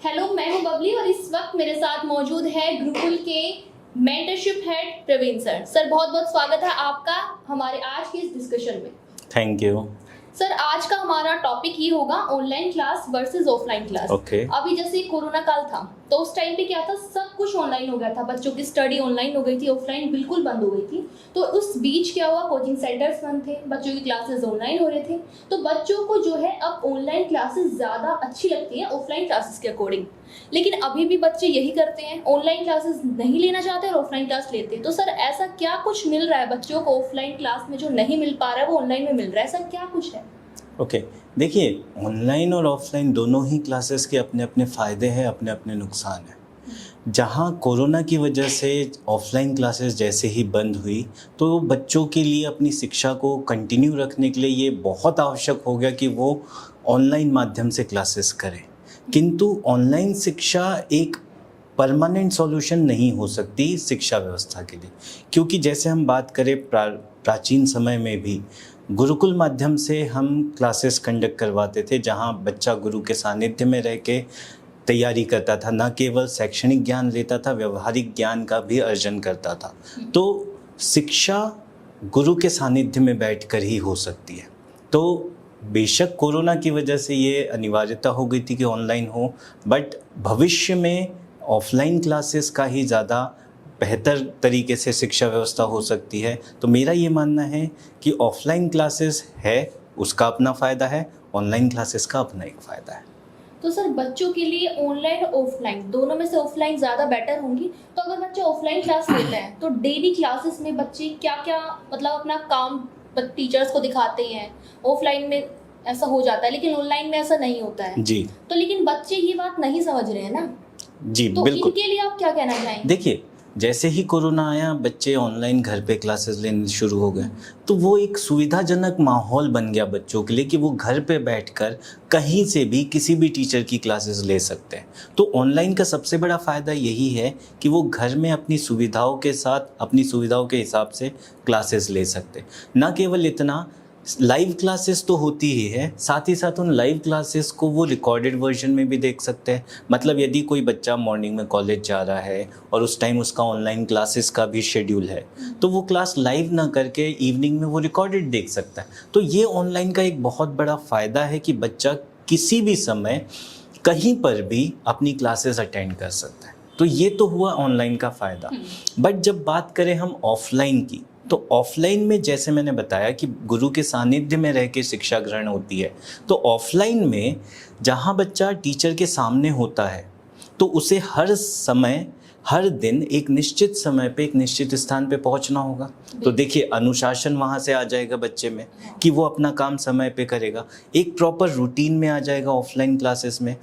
Hello, मैं हूं बबली और इस वक्त मेरे साथ मौजूद है गुरुकुल के mentorship head Praveen sir. Sir बहुत बहुत स्वागत है आपका हमारे आज के इस डिस्कशन में। थैंक यू सर आज का हमारा टॉपिक ये होगा online class versus offline class. अभी जैसे कोरोना काल था तो उस टाइम पे क्या था, सब कुछ ऑनलाइन हो गया था, बच्चों की स्टडी ऑनलाइन हो गई थी, ऑफलाइन बिल्कुल बंद हो गई थी। तो उस बीच क्या हुआ, कोचिंग सेंटर्स बंद थे, बच्चों की क्लासेस ऑनलाइन हो रहे थे। तो बच्चों को जो है अब ऑनलाइन क्लासेस ज़्यादा अच्छी लगती है ऑफलाइन क्लासेस के अकॉर्डिंग। लेकिन अभी भी बच्चे यही करते हैं, ऑनलाइन क्लासेस नहीं लेना चाहते और ऑफलाइन क्लास लेते हैं। तो सर ऐसा क्या कुछ मिल रहा है बच्चों को ऑफलाइन क्लास में जो नहीं मिल पा रहा है वो ऑनलाइन में मिल रहा है, ऐसा क्या कुछ है? ओके देखिए, ऑनलाइन और ऑफलाइन दोनों ही क्लासेस के अपने अपने फ़ायदे हैं, अपने अपने नुकसान हैं। जहाँ कोरोना की वजह से ऑफलाइन क्लासेस जैसे ही बंद हुई तो बच्चों के लिए अपनी शिक्षा को कंटिन्यू रखने के लिए ये बहुत आवश्यक हो गया कि वो ऑनलाइन माध्यम से क्लासेस करें। किंतु ऑनलाइन शिक्षा एक परमानेंट सॉल्यूशन नहीं हो सकती शिक्षा व्यवस्था के लिए, क्योंकि जैसे हम बात करें प्राचीन समय में भी गुरुकुल माध्यम से हम क्लासेस कंडक्ट करवाते थे, जहाँ बच्चा गुरु के सानिध्य में रह के तैयारी करता था, न केवल शैक्षणिक ज्ञान लेता था, व्यवहारिक ज्ञान का भी अर्जन करता था। तो शिक्षा गुरु के सानिध्य में बैठकर ही हो सकती है। तो बेशक कोरोना की वजह से ये अनिवार्यता हो गई थी कि ऑनलाइन हो, बट भविष्य में ऑफलाइन क्लासेस का ही ज़्यादा बेहतर तरीके से शिक्षा व्यवस्था हो सकती है। तो मेरा ये मानना है कि ऑफलाइन क्लासेस है उसका अपना फ़ायदा है, ऑनलाइन क्लासेस का अपना एक फ़ायदा है। तो सर बच्चों के लिए ऑनलाइन और ऑफलाइन दोनों में से ऑफलाइन ज़्यादा बेटर होंगी। तो अगर बच्चे ऑफलाइन क्लास लेते हैं तो डेली क्लासेस में बच्चे क्या क्या मतलब अपना काम टीचर्स को दिखाते हैं, ऑफलाइन में ऐसा हो जाता है लेकिन ऑनलाइन में ऐसा नहीं होता है जी। तो लेकिन बच्चे ये बात नहीं समझ रहे हैं ना जी तो बिल्कुल। इनके लिए आप क्या कहना चाहेंगे? देखिए, जैसे ही कोरोना आया बच्चे ऑनलाइन घर पे क्लासेस लेने शुरू हो गए, तो वो एक सुविधाजनक माहौल बन गया बच्चों के लिए कि वो घर पे बैठकर कहीं से भी किसी भी टीचर की क्लासेस ले सकते हैं। तो ऑनलाइन का सबसे बड़ा फ़ायदा यही है कि वो घर में अपनी सुविधाओं के साथ, अपनी सुविधाओं के हिसाब से क्लासेस ले सकते हैं। न केवल इतना, लाइव क्लासेस तो होती ही है, साथ ही साथ उन लाइव क्लासेस को वो रिकॉर्डेड वर्जन में भी देख सकते हैं। मतलब यदि कोई बच्चा मॉर्निंग में कॉलेज जा रहा है और उस टाइम उसका ऑनलाइन क्लासेस का भी शेड्यूल है, तो वो क्लास लाइव ना करके इवनिंग में वो रिकॉर्डेड देख सकता है। तो ये ऑनलाइन का एक बहुत बड़ा फ़ायदा है कि बच्चा किसी भी समय कहीं पर भी अपनी क्लासेस अटेंड कर सकता है। तो ये तो हुआ ऑनलाइन का फ़ायदा। बट जब बात करें हम ऑफलाइन की, तो ऑफलाइन में जैसे मैंने बताया कि गुरु के सानिध्य में रह के शिक्षा ग्रहण होती है। तो ऑफलाइन में जहाँ बच्चा टीचर के सामने होता है तो उसे हर समय, हर दिन एक निश्चित समय पे एक निश्चित स्थान पे पहुंचना होगा। तो देखिए, अनुशासन वहाँ से आ जाएगा बच्चे में कि वो अपना काम समय पे करेगा, एक प्रॉपर रूटीन में आ जाएगा ऑफलाइन क्लासेस में।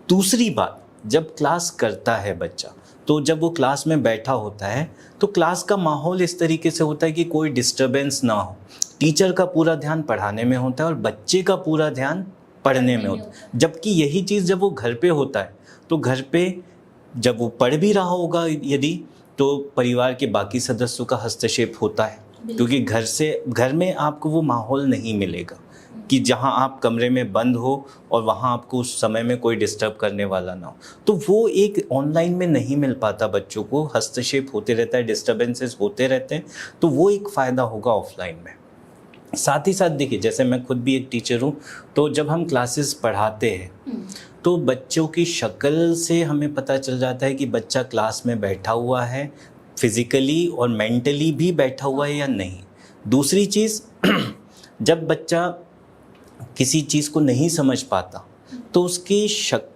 दूसरी बात, जब क्लास करता है बच्चा, तो जब वो क्लास में बैठा होता है तो क्लास का माहौल इस तरीके से होता है कि कोई डिस्टर्बेंस ना हो। टीचर का पूरा ध्यान पढ़ाने में होता है और बच्चे का पूरा ध्यान पढ़ने में होता है। जबकि यही चीज़ जब वो घर पे होता है तो घर पे जब वो पढ़ भी रहा होगा यदि, तो परिवार के बाकी सदस्यों का हस्तक्षेप होता है, क्योंकि घर में आपको वो माहौल नहीं मिलेगा कि जहाँ आप कमरे में बंद हो और वहाँ आपको उस समय में कोई डिस्टर्ब करने वाला ना हो। तो वो एक ऑनलाइन में नहीं मिल पाता, बच्चों को हस्तक्षेप होते रहता है, डिस्टर्बेंसेस होते रहते हैं। तो वो एक फ़ायदा होगा ऑफलाइन में। साथ ही साथ देखिए, जैसे मैं खुद भी एक टीचर हूँ, तो जब हम क्लासेस पढ़ाते हैं तो बच्चों की शक्ल से हमें पता चल जाता है कि बच्चा क्लास में बैठा हुआ है, फिज़िकली और मेंटली भी बैठा हुआ है या नहीं। दूसरी चीज़, जब बच्चा किसी चीज़ को नहीं समझ पाता तो उसकी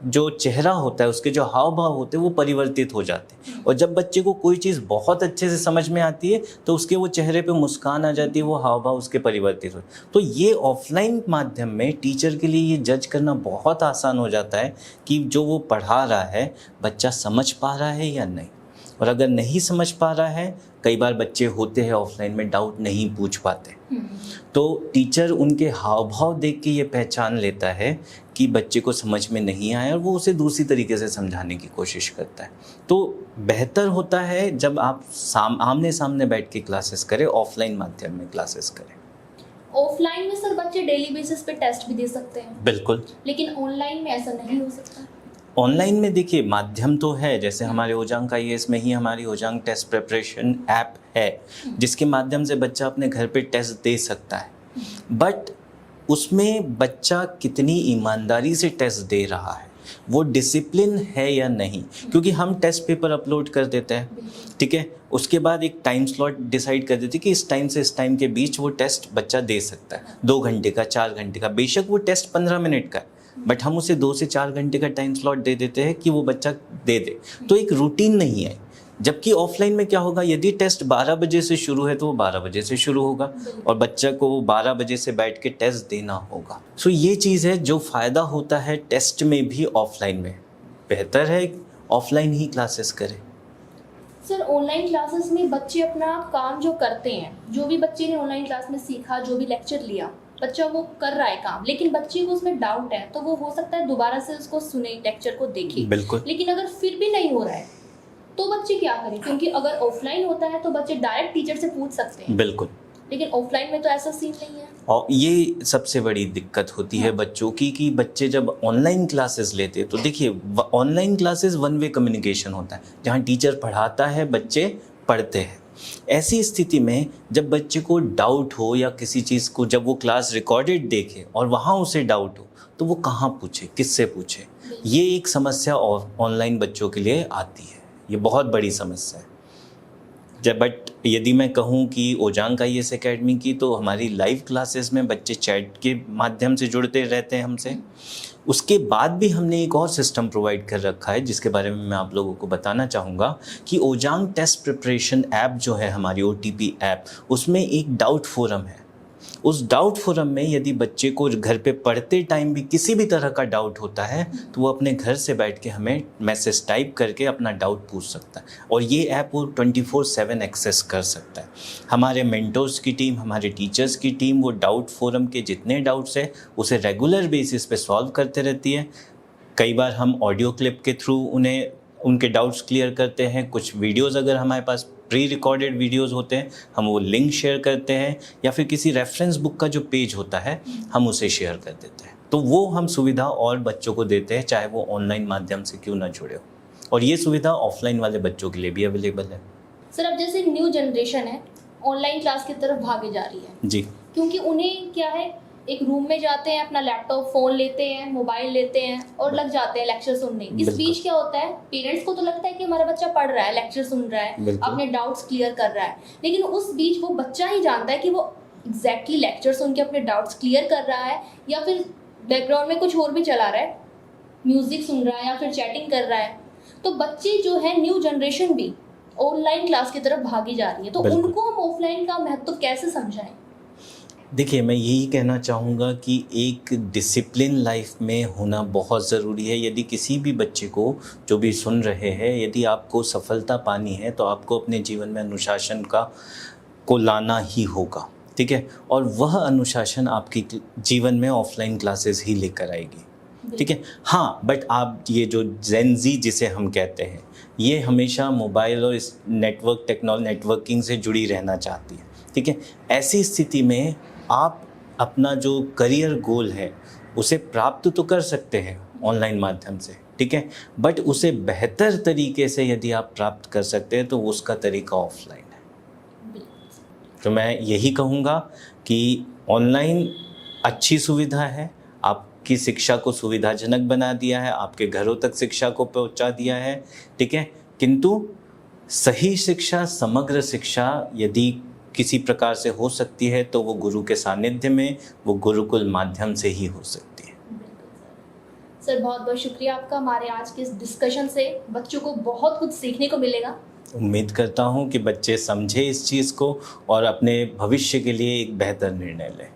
जो चेहरा होता है, उसके जो हाव भाव होते हैं वो परिवर्तित हो जाते हैं। और जब बच्चे को कोई चीज़ बहुत अच्छे से समझ में आती है तो उसके वो चेहरे पे मुस्कान आ जाती है, वो हाव भाव उसके परिवर्तित हो। तो ये ऑफलाइन माध्यम में टीचर के लिए ये जज करना बहुत आसान हो जाता है कि जो वो पढ़ा रहा है बच्चा समझ पा रहा है या नहीं। और अगर नहीं समझ पा रहा है, कई बार बच्चे होते हैं ऑफलाइन में डाउट नहीं पूछ पाते, तो टीचर उनके हाव भाव देख के ये पहचान लेता है कि बच्चे को समझ में नहीं आया और वो उसे दूसरी तरीके से समझाने की कोशिश करता है। तो बेहतर होता है जब आप आमने सामने बैठ के क्लासेस करें, ऑफलाइन माध्यम में क्लासेस करें। ऑफलाइन में सर बच्चे डेली बेसिस पे टेस्ट भी दे सकते हैं, बिल्कुल, लेकिन ऑनलाइन में ऐसा नहीं हो सकता। ऑनलाइन में देखिए माध्यम तो है, जैसे हमारे ओजांग IAS में ही हमारी ओजांग टेस्ट प्रिपरेशन ऐप है जिसके माध्यम से बच्चा अपने घर पे टेस्ट दे सकता है, बट उसमें बच्चा कितनी ईमानदारी से टेस्ट दे रहा है, वो डिसिप्लिन है या नहीं, क्योंकि हम टेस्ट पेपर अपलोड कर देते हैं, ठीक है, उसके बाद एक टाइम स्लॉट डिसाइड कर देते हैं कि इस टाइम से इस टाइम के बीच वो टेस्ट बच्चा दे सकता है, 2 घंटे का, 4 घंटे का, बेशक वो टेस्ट 15 मिनट का है, बट हम उसे 2 से 4 घंटे का टाइम स्लॉट दे देते हैं कि वो बच्चा दे दे, तो एक रूटीन नहीं है। जबकि ऑफलाइन में क्या होगा, यदि टेस्ट 12 बजे से शुरू है तो वो 12 बजे से शुरू होगा और बच्चा को 12 बजे से बैठ के टेस्ट देना होगा। सो ये चीज़ है जो फ़ायदा होता है टेस्ट में भी ऑफलाइन में, बेहतर है ऑफलाइन ही क्लासेस करें। सर ऑनलाइन क्लासेस में बच्चे अपना काम जो करते हैं, जो भी बच्चे ने ऑनलाइन क्लास में सीखा, जो भी लेक्चर लिया, बच्चा वो कर रहा है काम, लेकिन बच्चे को उसमें डाउट है तो वो हो सकता है दोबारा से उसको सुने, लेक्चर को देखे, बिल्कुल। लेकिन अगर फिर भी नहीं हो रहा है तो बच्चे क्या करें, क्योंकि अगर ऑफलाइन होता है तो बच्चे डायरेक्ट टीचर से पूछ सकते हैं, बिल्कुल, लेकिन ऑफलाइन में तो ऐसा सीन नहीं है। और ये सबसे बड़ी दिक्कत होती है बच्चों की कि बच्चे जब ऑनलाइन क्लासेस लेते हैं तो देखिए ऑनलाइन क्लासेस 1 वे कम्युनिकेशन होता है, जहाँ टीचर पढ़ाता है, बच्चे पढ़ते हैं। ऐसी स्थिति में जब बच्चे को डाउट हो या किसी चीज़ को, जब वो क्लास रिकॉर्डेड देखे और वहाँ उसे डाउट हो तो वो कहाँ पूछे, किससे पूछे, ये एक समस्या ऑनलाइन बच्चों के लिए आती है, ये बहुत बड़ी समस्या है। बट यदि मैं कहूँ कि ओजांग IAS एकेडमी की, तो हमारी लाइव क्लासेस में बच्चे चैट के माध्यम से जुड़ते रहते हैं हमसे। उसके बाद भी हमने एक और सिस्टम प्रोवाइड कर रखा है जिसके बारे में मैं आप लोगों को बताना चाहूँगा कि ओजांग टेस्ट प्रिपरेशन ऐप जो है हमारी OTP ऐप, उसमें एक डाउट फोरम है। उस डाउट फोरम में यदि बच्चे को घर पे पढ़ते टाइम भी किसी भी तरह का डाउट होता है तो वो अपने घर से बैठ के हमें मैसेज टाइप करके अपना डाउट पूछ सकता है, और ये ऐप वो 24/7 एक्सेस कर सकता है। हमारे मेंटर्स की टीम, हमारे टीचर्स की टीम वो डाउट फोरम के जितने डाउट्स हैं उसे रेगुलर बेसिस पे सॉल्व करते रहती है। कई बार हम ऑडियो क्लिप के थ्रू उन्हें उनके डाउट्स क्लियर करते हैं, कुछ वीडियोज़ अगर हमारे पास प्री रिकॉर्डेड वीडियोज़ होते हैं हम वो लिंक शेयर करते हैं, या फिर किसी रेफरेंस बुक का जो पेज होता है हम उसे शेयर कर देते हैं। तो वो हम सुविधा और बच्चों को देते हैं, चाहे वो ऑनलाइन माध्यम से क्यों ना जुड़े हो, और ये सुविधा ऑफलाइन वाले बच्चों के लिए भी अवेलेबल है। सर अब जैसे न्यू जनरेशन है ऑनलाइन क्लास की तरफ भागे जा रही है जी, क्योंकि उन्हें क्या है, एक रूम में जाते हैं, अपना लैपटॉप, फोन लेते हैं, मोबाइल लेते हैं और लग जाते हैं लेक्चर सुनने। इस बीच क्या होता है, पेरेंट्स को तो लगता है कि हमारा बच्चा पढ़ रहा है, लेक्चर सुन रहा है, अपने डाउट्स क्लियर कर रहा है, लेकिन उस बीच वो बच्चा ही जानता है कि वो एग्जैक्टली लेक्चर सुन के अपने डाउट्स क्लियर कर रहा है या फिर बैकग्राउंड में कुछ और भी चला रहा है, म्यूजिक सुन रहा है या फिर चैटिंग कर रहा है। तो बच्चे जो है न्यू जनरेशन भी ऑनलाइन क्लास की तरफ भागी जा रही है, तो उनको हम ऑफलाइन का महत्व कैसे समझाएं? देखिए मैं यही कहना चाहूँगा कि एक डिसिप्लिन लाइफ में होना बहुत ज़रूरी है। यदि किसी भी बच्चे को, जो भी सुन रहे हैं, यदि आपको सफलता पानी है तो आपको अपने जीवन में अनुशासन को लाना ही होगा, ठीक है, और वह अनुशासन आपकी जीवन में ऑफलाइन क्लासेस ही लेकर आएगी, ठीक है। हाँ, बट आप ये जो जेन ज़ी जिसे हम कहते हैं, ये हमेशा मोबाइल और इस नेटवर्किंग से जुड़ी रहना चाहती है, ठीक है। ऐसी स्थिति में आप अपना जो करियर गोल है उसे प्राप्त तो कर सकते हैं ऑनलाइन माध्यम से, ठीक है, बट उसे बेहतर तरीके से यदि आप प्राप्त कर सकते हैं तो उसका तरीका ऑफलाइन है। तो मैं यही कहूँगा कि ऑनलाइन अच्छी सुविधा है, आपकी शिक्षा को सुविधाजनक बना दिया है, आपके घरों तक शिक्षा को पहुँचा दिया है, ठीक है, किंतु सही शिक्षा, समग्र शिक्षा यदि किसी प्रकार से हो सकती है तो वो गुरु के सानिध्य में, वो गुरुकुल माध्यम से ही हो सकती है। सर बहुत बहुत शुक्रिया आपका, हमारे आज के इस डिस्कशन से बच्चों को बहुत कुछ सीखने को मिलेगा। उम्मीद करता हूँ कि बच्चे समझे इस चीज़ को और अपने भविष्य के लिए एक बेहतर निर्णय लें।